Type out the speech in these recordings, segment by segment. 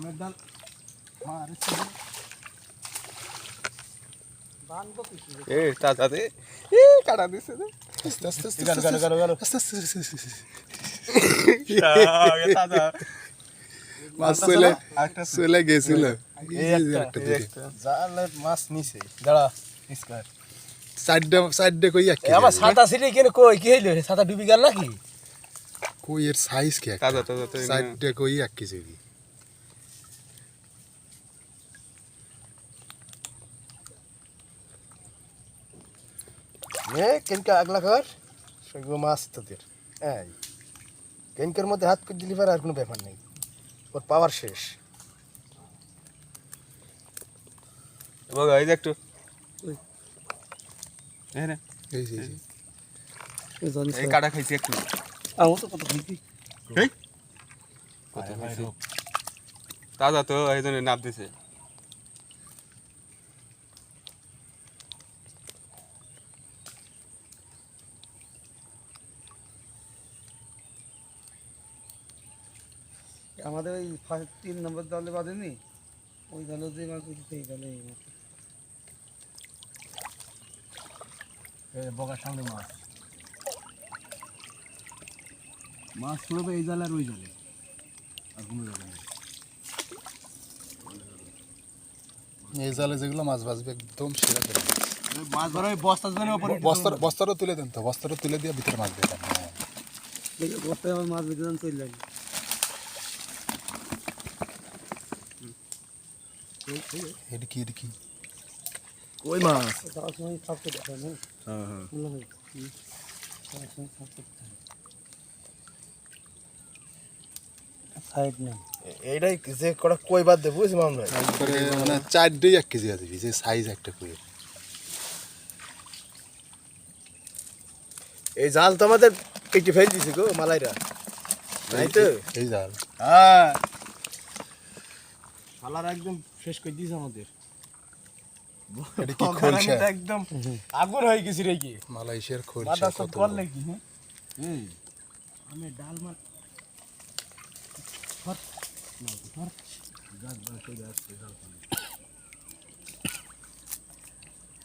আমের ডাল মারে বানবো কিছু এ তাজা দে এ কাটা দিছে দে আস্তে আস্তে আস্তে গালো আস্তে আস্তে তাজা মাছ চলে গেছিল জালে মাছ নিছে দাঁড়া ইসকার সাইডে কই এক আমার ছাতা ছিড়ে কেন কই কি হইলো ছাতা ডুবি গেল নাকি কই এর সাইজ কি তাজা তাজা তো সাইডে কই এক কেজি এ কেনকা আগলা কর সেগুলো মাছ তোদের এই কেনকার মধ্যে হাত করে দিলি আর কোনো ব্যাপার নেই ওর পাওয়ার শেষ বাবা এই যে একটু এই রে এই যে এই কাটা খাইছি একটু আমার তো কত খাইছি এই কত খাইছি তাজা তো এই জন্য নাপ দিছে আমাদের ওই 3 নম্বর দলে বাঁধেনি ওই দলে যে মাছ উঠেছে এই দলে বগার সামনে মাছ মাছ পড়বে এই জালে আর ওই জালে আর কোনো জালে নেই এই জালে যেগুলো মাছ বাঁচবে একদম সেরা করে মাছ ধরা বস্তা জনের উপরে বস্তারও তুলে দেন তো বস্তারও তুলে দিয়ে ভিতরে মাছ দেন দেখে বস্তায় আমার মাছ বেঁধে চলে লাগে এদিকে কই মাছ যাওয়ার সময় সব তো দেখা না হ্যাঁ হ্যাঁ সাইড না এইটাই যে কটা কই বাদ দেবো বুঝছি মামলা একবারে মানে 4 1 কেজি আছে যে সাইজ একটা কই এই জাল তো আমাদের কেটে ফেল দিছে গো মালাইরা নাই তো এই জাল হ্যাঁ শালার একদম শেষ করে দিয়েছে আমাদের এটা কি খোলছে একদম আগুন হয়ে গেছে রে কি মালয়েশিয়ার খোলছে বাদা সব করলে কি হ্যাঁ আমি ডাল মাছ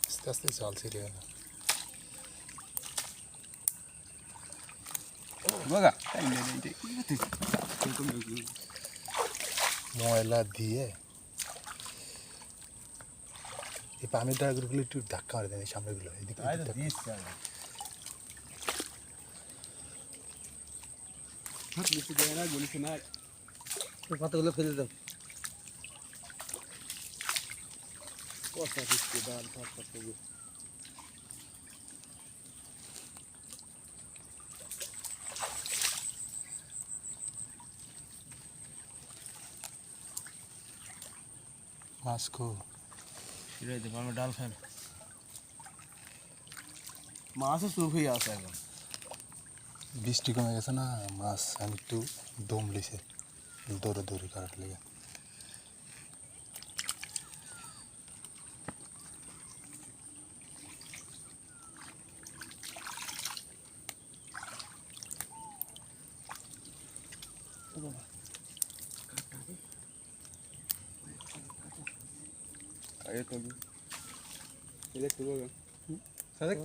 আস্তে আস্তে চালছে রে বাবা ময়লা দিয়ে এই পানির ডালগুলো একটু ধাক্কা মারে দেন এই সামনেগুলো এদিকে পাতাগুলো ফেলে দাও মাছ কো ডাল ফেল মাছও সুপ হয়ে আছে এখন বৃষ্টি কমে গেছে না মাছ আমি একটু দম লিছে দৌড়ে দৌড়ে কাটার লেগে আগে তো এটা তো বাবা সাদেক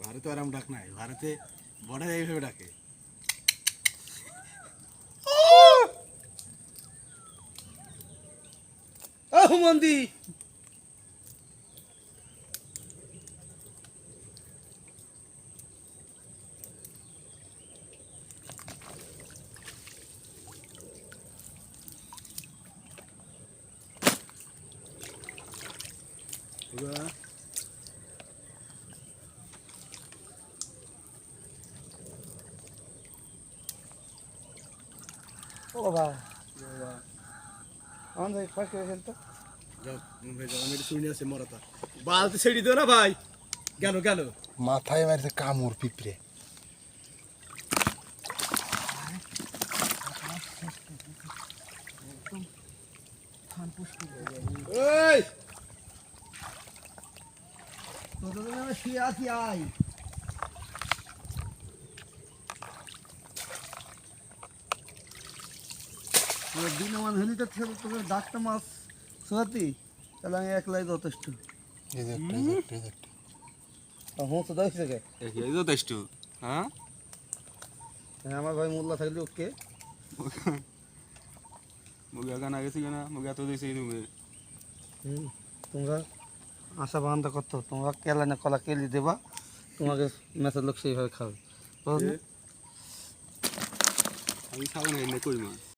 ভারতে আরাম ডাক নাই ভারতে বড় এইভাবে ডাকে মন্দি ও বাবা আমার ভাই ফাঁক করে খেলতো বালতি ছেড়ে দিও না ভাই গেল গেল মাথায় মারিছে কামড় পিঁপড়ে। এই তোদের আমি শুয়ে আছি আই দিন আমার হলি তো তোদের ডাকটা মাছ সত্যি তাহলে আমি একলাই যথেষ্ট এই যে একটা, এই যে একটা, এই যে একটা। হুঁ তো দেখছে কে এই যথেষ্ট হ্যাঁ আমার ভাই মোল্লা থাকলে ওকে মুগা গান গেছি না মুগা তো দিয়েছি তুমি তোমরা আশা বান্ধা করতো তোমরা কেলা না কলা কেলি দেবা তোমাকে মেসের লোক সেইভাবে খাবে বুঝলে? আমি খাবো না এনে কই মাছ